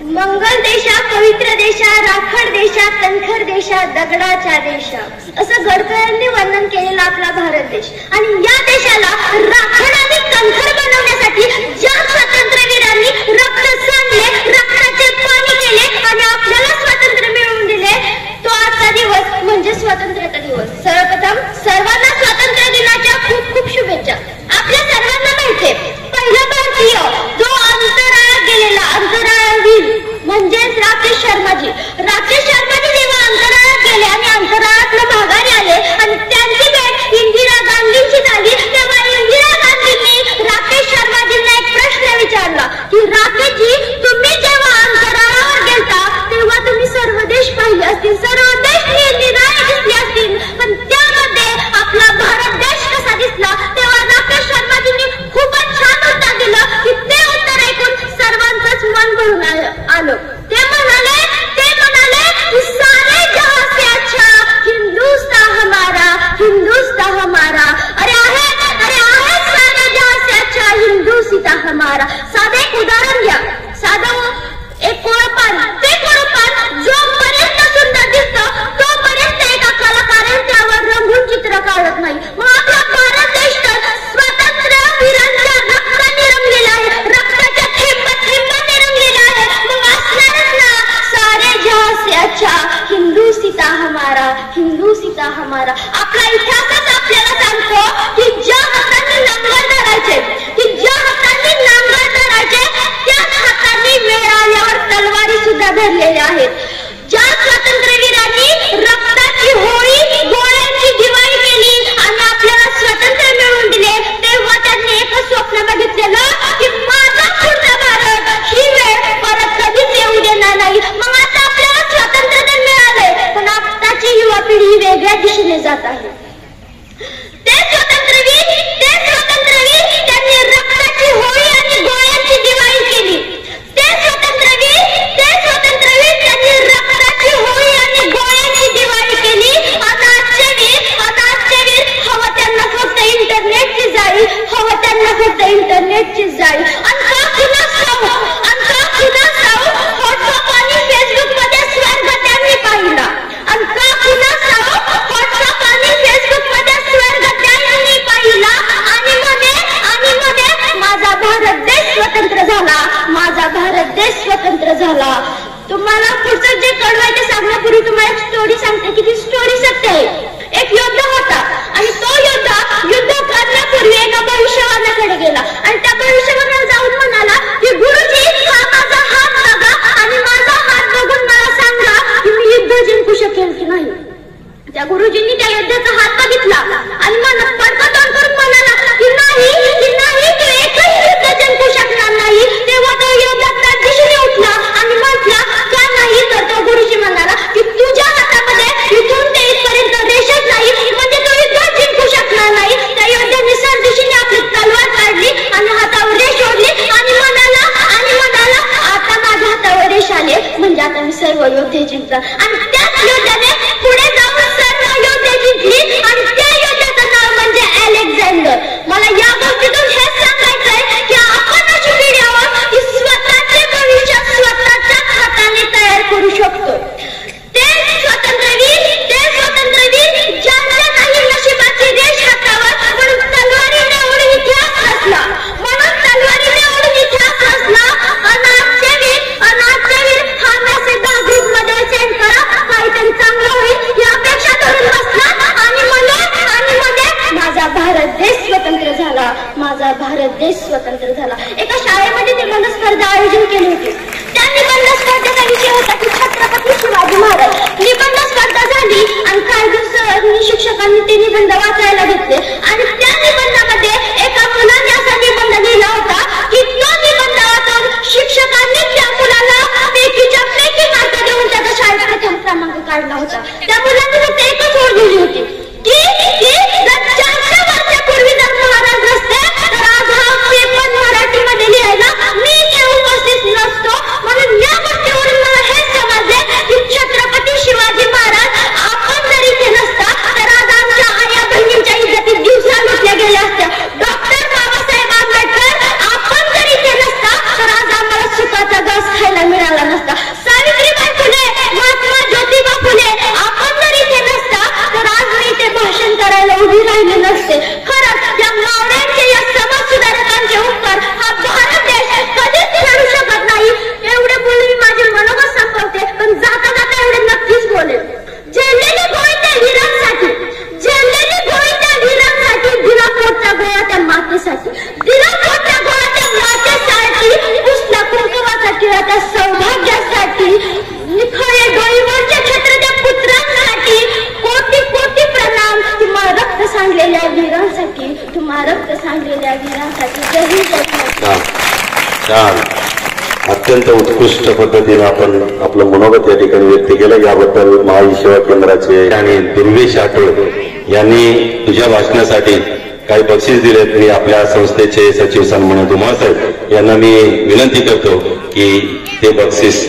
मंगल देशा, पवित्र देशा, राखड देशा, कणखर देशा, दगडाच्या देशा, असं गडकऱ्यांनी वर्णन केलेला आपला भारत देश. आणि या देशाला राखड आणि कणखर बनवण्यासाठी ज्या स्वातंत्र्यवीरांनी रक्त सांडले, रक्ताचे पाणी केले आणि आपल्याला स्वातंत्र्य मिळवून दिले, तो आजचा दिवस म्हणजे स्वातंत्र्याचा दिवस. सर्वप्रथम सर्वांना स्वातंत्र्य दिनाच्या खूप खूप शुभेच्छा. आपल्या सर्वांना माहिती आहे, पहिला भारतीय जो अंतराळात गेलेला, अंतराळवीर म्हणजेच राकेश शर्माजी. राकेश शर्माजी जेव्हा अंतराळात गेले आणि अंतराळातून माघारी आले आणि त्यांची भेट इंदिरा गांधींची झाली, तेव्हा इंदिरा गांधींनी राकेश शर्माजींना एक प्रश्न विचारला की राकेशजी, तुम्ही जेव्हा अंतराळावर गेलता तेव्हा तुम्ही सर्व देश पाहिले असतील, सर्व देश निराळे दिसले असतील, पण त्यामध्ये आपला भारत देश कसा दिसला? तेव्हा राकेश शर्माजींनी खूपच छान उत्तर दिलं की ते उत्तर ऐकून सर्वांचंच मन भरून आलं. ते म्हणाले की सारे जहां से अच्छा हिंदुस्तान हमारा, हिंदुस्तान हमारा. अरे आहे सारे जहां से अच्छा हिंदुस्तान हमारा. साधं एक उदाहरण घ्या, साधं एक कोळपान. ते कोळपान जोपर्यंत सुंदर दिसतं तोपर्यंत एका कलाकाराने त्यावर रंगून चित्र काढत नाही. मग आपला भारत देश तर स्वातंत्र्य वीरांच्या रक्ताने रंगलेला आहे, रक्ताच्या थेंबाने रंगलेला आहे. मग असणारच ना सारे जहां से अच्छा हिंदुस्तान हमारा, हिंदुस्तान हमारा. आपला इतिहासच आपल्याला सांगतो की ज्या हाताने नांगर धरायचे, की ज्या हाताने नांगर धरायचे त्याच हाताने वेळ आल्यावर तलवारी सुद्धा धरलेल्या आहेत. ज्या स्वातंत्र्यवीरांनी रक्ताची होळी, गोळ्यांची दिवाळी केली आणि आपल्याला स्वातंत्र्य मिळवून दिले, तेव्हा त्यांनी एकच स्वप्न बघितलेलं की माझा पूर्ण भारत ही वेळ परत कधीच येऊ देणार नाही. मग आता आपल्याला स्वातंत्र्य मिळालंय, पण आताची युवा पिढी वेगळ्या दिशेने जात आहे. ते स्वातंत्र्यवीर त्यांनी रक्ताची होळी आणि गोळ्यांची दिवाळी केली. ते स्वातंत्र्यवीर त्यांनी रक्ताची होळी आणि गोळ्यांची दिवाळी केली. आता आजचे वीर हवं त्यांना फक्त इंटरनेटची जाळी, हवं त्यांना फक्त इंटरनेटची जाळी. आणि का कुणास ठाऊक व्हॉट्सअप आणि फेसबुक मध्ये स्वर्ग त्यांनी पाहिला. आणि का कुणास ठाऊक व्हॉट्सअप आणि फेसबुक मध्ये स्वर्ग त्यांनी पाहिला. आणि मध्ये माझा भारत देश स्वतंत्र झाला, माझा भारत देश स्वतंत्र झाला. तुम्हाला पुढचं जे कळवायचं सांगण्यापूर्वी तुम्हाला एक स्टोरी सांगते की ती स्टोरी सत्य आहे. एक योद्धा होता आणि तो योद्धा युद्ध करण्यापूर्वी एका भविष्यवाणाकडे गेला आणि त्या भविष्यवाणाला जाऊन म्हणाला की गुरुजी, हा माझा हात बघा आणि माझा हात बघून मला सांगा की मी युद्ध जिंकू शकेल की नाही. त्या गुरुजींनी त्या योद्ध्याचा हात बघितला आणि पडका तोंड करून म्हणाला की नाही, तू एकही युद्ध जिंकू शकणार नाही. तेव्हा तो योद्धा त्या दिशेने उठला आणि म्हटला का नाही, तर तो गुरुजी म्हणाला की तुझ्या हातामध्ये इथून ते इथपर्यंत रेषच नाही, म्हणजे तो युद्ध जिंकू शकणार नाही. त्या योद्ध्याने सर दिशेने आपली तलवार काढली आणि हातावर रेष ओढली आणि म्हणाला आता माझ्या हातावर रेष आले, म्हणजे आता मी सर्व योद्धे जिंकणार. आणि त्याच योद्ध्याने पुढे जाऊन सर्व योद्धे जिंकली आणि त्या योद्ध्याचं नाव म्हणजे अलेक्झांडर. मला या गोष्टीतून हेच सांगायचंय की आपण अशी पिढी आहोत की स्वतःचे भविष्य स्वतःच्याच हाताने तयार करू शकतो. ते स्वातंत्र्यवीर ज्यांच्या काही नशिबाची रेष हातावर, म्हणून तलवारीने ओढून इतिहास रचला. अनाजचे वीर हा मेसेज ग्रुप मध्ये सेंड करा, काहीतरी चांगलं होईल या अपेक्षा करून बसला आणि मध्ये माझा भारत देश स्वतंत्र झाला, माझा भारत देश स्वतंत्र झाला. एका शाळेमध्ये निबंध स्पर्धा आयोजन केली होती. त्या निबंध स्पर्धेचा विषय होता की छत्रपती शिवाजी महाराज. निबंध स्पर्धा झाली आणि काही दिवसांनी शिक्षकांनी ते निबंध वाचायला घेतले आणि त्या निबंधामध्ये एका मुलाने असा निबंध लिहिला होता की तो निबंध वाचून शिक्षकांनी त्या मुलाला पैकीच्या पैकी मार्क देऊन त्याचा शाळेत प्रथम क्रमांक काढला होता. त्या मुलाने फक्त एकच ओळ लिहिली होती की 400 वर्षापूर्वी जर महाराज नसते तर आज हा पेपर छान, अत्यंत उत्कृष्ट पद्धतीने आपण आपलं मनोगत या ठिकाणी व्यक्त केलं. याबद्दल महाई सेवा केंद्राचे आणि दुर्वेश आठवले यांनी तुझ्या भाषणासाठी काही बक्षीस दिलेत. मी आपल्या संस्थेचे सचिव सन्माननीय उमासाहेब यांना मी विनंती करतो की ते बक्षीस